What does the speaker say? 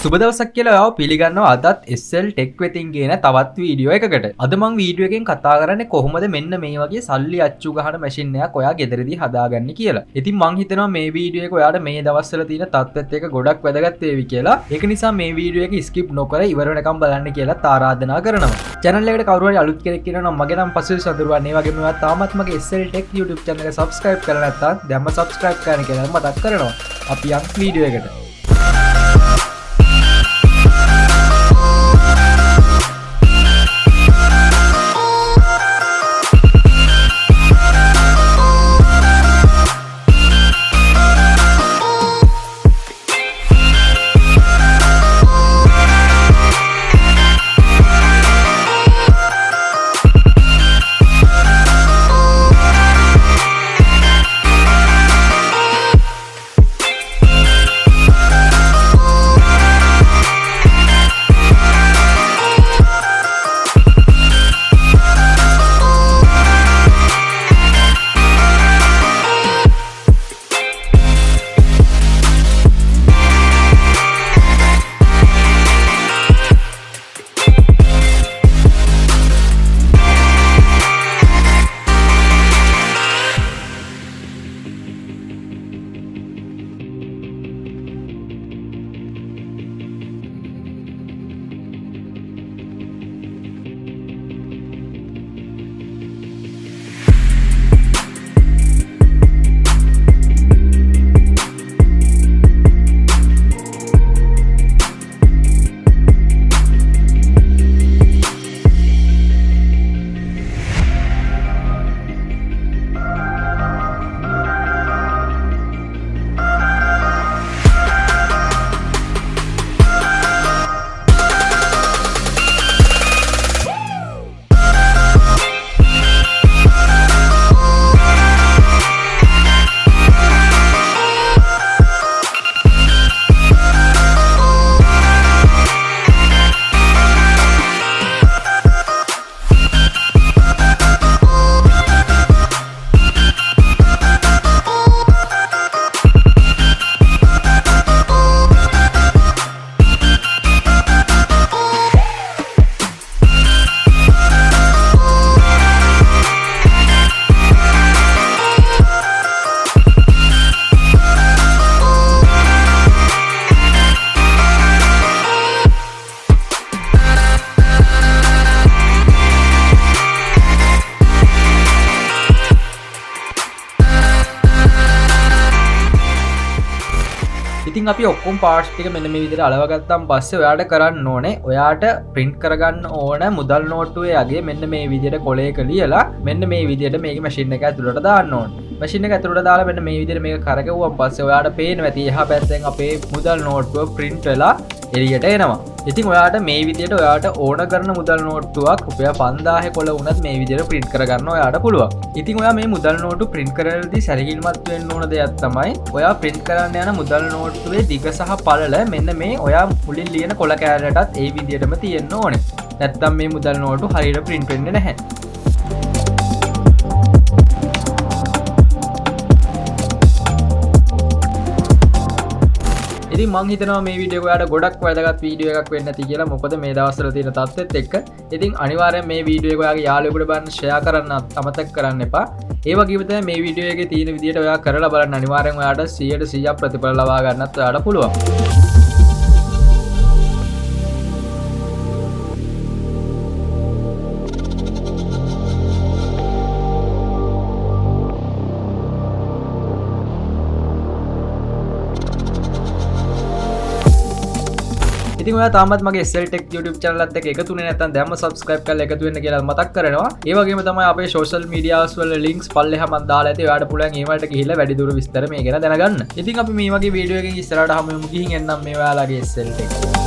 සුබ දවසක් කියලා ඔයාව පිළිගන්නවා අදත් SLTech වෙතින් ගේන තවත් වීඩියෝ එකකට. අද මම වීඩියෝ එකෙන් කතා කරන්නේ කොහොමද මෙන්න මේ වගේ සල්ලි අච්චු ගහන මැෂින් එකක් ඔයා ගෙදරදී හදාගන්නේ කියලා. ඉතින් මං හිතනවා මේ වීඩියෝ එක ඔයාට මේ දවස්වල තියෙන තත්ත්වෙත් එක්ක ගොඩක් වැදගත් වේවි කියලා. ඒක නිසා මේ වීඩියෝ එක ස්කිප් නොකර ඉවර වෙනකම් බලන්න කියලා ආරාධනා කරනවා. channel එකට කවුරු හරි අලුත් කෙනෙක් ඉන්නවා නම් මගේ නම් පස්සේ සඳරුවන් ඒ වගේම ඔයා තාමත් මගේ SLTech YouTube channel එක subscribe කරලා නැත්නම් දැම්ම subscribe කරන්න කියලා මතක් කරනවා. අපි යන් වීඩියෝ එකට. ඉතින් අපි ඔක්කොම පාර්ට්ස් ටික මෙන්න මේ විදිහට අලවගත්තාන් පස්සේ ඔයාට කරන්න ඕනේ ඔයාට print කරගන්න ඕන මුදල් නෝට්ටුවේ යගේ මෙන්න මේ විදිහට කොලයක ලියලා මෙන්න මේ විදිහට මේක මැෂින් එක ඇතුළට දාන්න ඕනේ. මැෂින් එක ඇතුළට දාලා මෙන්න මේ විදිහට මේක කරකවුවන් පස්සේ ඔයාට පේනවා ඇති එහා පැත්තෙන් අපේ මුදල් නෝට්ටුව print වෙලා එළියට එනවා. ඉතින් ඔයාට මේ විදිහට ඔයාට ඕන කරන මුදල් නෝට්ටුවක් රුපියල් 5000 කොල වුණත් මේ විදිහට print කරගන්න ඔයාට පුළුවන්. ඉතින් ඔයා මේ මුදල් නෝට්ටු print කරද්දී සැලකිලිමත් වෙන්න ඕන දෙයක් තමයි ඔයා print කරන්න යන මුදල් නෝට්ටුවේ දිග සහ පළල මෙන්න මේ ඔයා මුලින් ලියන කොල කෑල්ලටත් ඒ විදිහටම තියෙන්න ඕනේ. නැත්නම් මේ මුදල් නෝට්ටු හරියට print වෙන්නේ නැහැ. ඉතින් මං හිතනවා මේ වීඩියෝ එක ඔයාලට ගොඩක් වැදගත් වීඩියෝ එකක් වෙන්න ඇති කියලා. මොකද මේ දවස්වල තියෙන තත්ත්වෙත් එක්ක. ඉතින් අනිවාර්යෙන් මේ වීඩියෝ එක ඔයාගේ යාළුවෙකුට බලන්න ෂෙයා කරන්න අමතක කරන්න එපා. ඒ වගේම තමයි මේ වීඩියෝ එකේ තියෙන විදිහට ඔයා කරලා බලන්න. අනිවාර්යෙන් ඔයාට 100% ප්‍රතිඵල ලබා ගන්නත් ඔයාලට පුළුවන්. ඉතින් ඔයා තාමත් මගේ SLTech YouTube channel එකත් එක්ක එකතු වෙන්නේ නැත්නම් දැම්ම subscribe කරලා එකතු වෙන්න කියලා මතක් කරනවා. ඒ වගේම තමයි අපේ social medias වල links පල්ලෙහා මම දාලා ඇති. ඔයාලට පුළුවන් ඒ වලට ගිහිල්ලා වැඩිදුර විස්තර මේ ගැන දැනගන්න. ඉතින් අපි මේ වගේ වීඩියෝ එකකින් ඉස්සරහට හමු වෙමු. ගිහින් එන්නම් මේ ඔයාලගේ SLTech